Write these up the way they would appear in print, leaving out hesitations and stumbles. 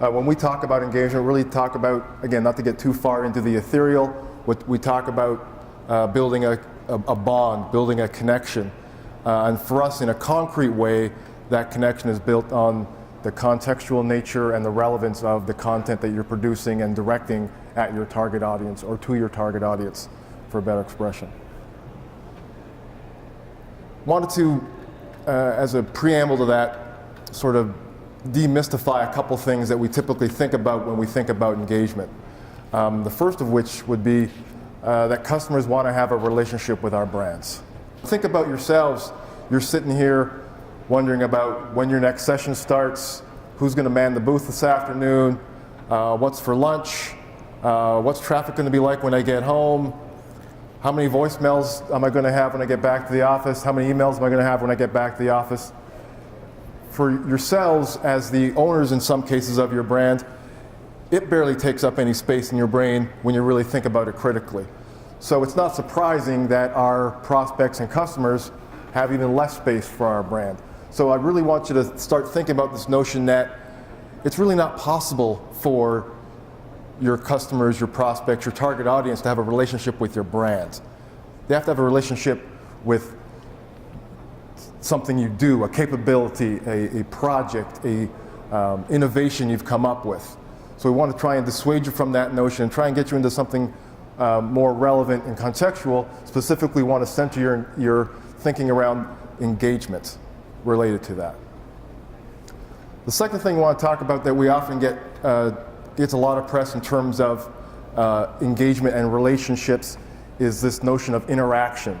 When we talk about engagement, really talk about, again, not to get too far into the ethereal, we talk about building a bond, building a connection. And for us, in a concrete way, that connection is built on the contextual nature and the relevance of the content that you're producing and directing at your target audience or to your target audience, for a better expression. Wanted to, as a preamble to that, sort of demystify a couple things that we typically think about when we think about engagement. The first of which would be that customers want to have a relationship with our brands. Think about yourselves. You're sitting here wondering about when your next session starts, who's going to man the booth this afternoon, what's for lunch, what's traffic going to be like when I get home, how many voicemails am I going to have when I get back to the office, how many emails am I going to have when I get back to the office. For yourselves, as the owners in some cases of your brand, it barely takes up any space in your brain when you really think about it critically. So it's not surprising that our prospects and customers have even less space for our brand. So I really want you to start thinking about this notion that it's really not possible for your customers, your prospects, your target audience to have a relationship with your brand. They have to have a relationship with something you do, a capability, a project, a innovation you've come up with. So we want to try and dissuade you from that notion and try and get you into something more relevant and contextual. Specifically want to center your thinking around engagement related to that. The second thing we want to talk about that we often gets a lot of press in terms of engagement and relationships is this notion of interaction.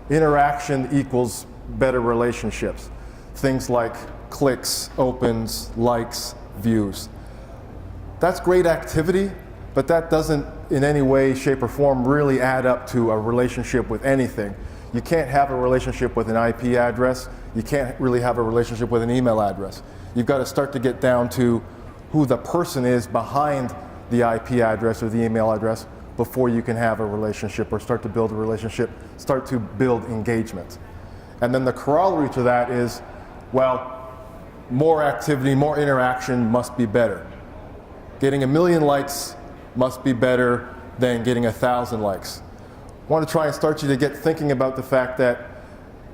Interaction equals better relationships. Things like clicks, opens, likes, views. That's great activity, but that doesn't in any way, shape, or form really add up to a relationship with anything. You can't have a relationship with an IP address. You can't really have a relationship with an email address. You've got to start to get down to who the person is behind the IP address or the email address before you can have a relationship or start to build a relationship, start to build engagement. And then the corollary to that is, well, more activity, more interaction must be better. Getting 1 million likes must be better than getting 1,000 likes. I want to try and start you to get thinking about the fact that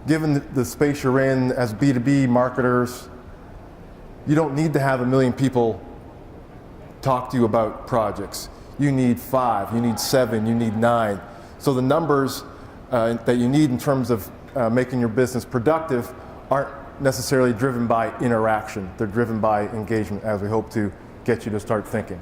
given the space you're in as B2B marketers, you don't need to have 1 million people talk to you about projects. You need 5, you need 7, you need 9. So the numbers that you need in terms of making your business productive aren't necessarily driven by interaction. They're driven by engagement, as we hope to get you to start thinking.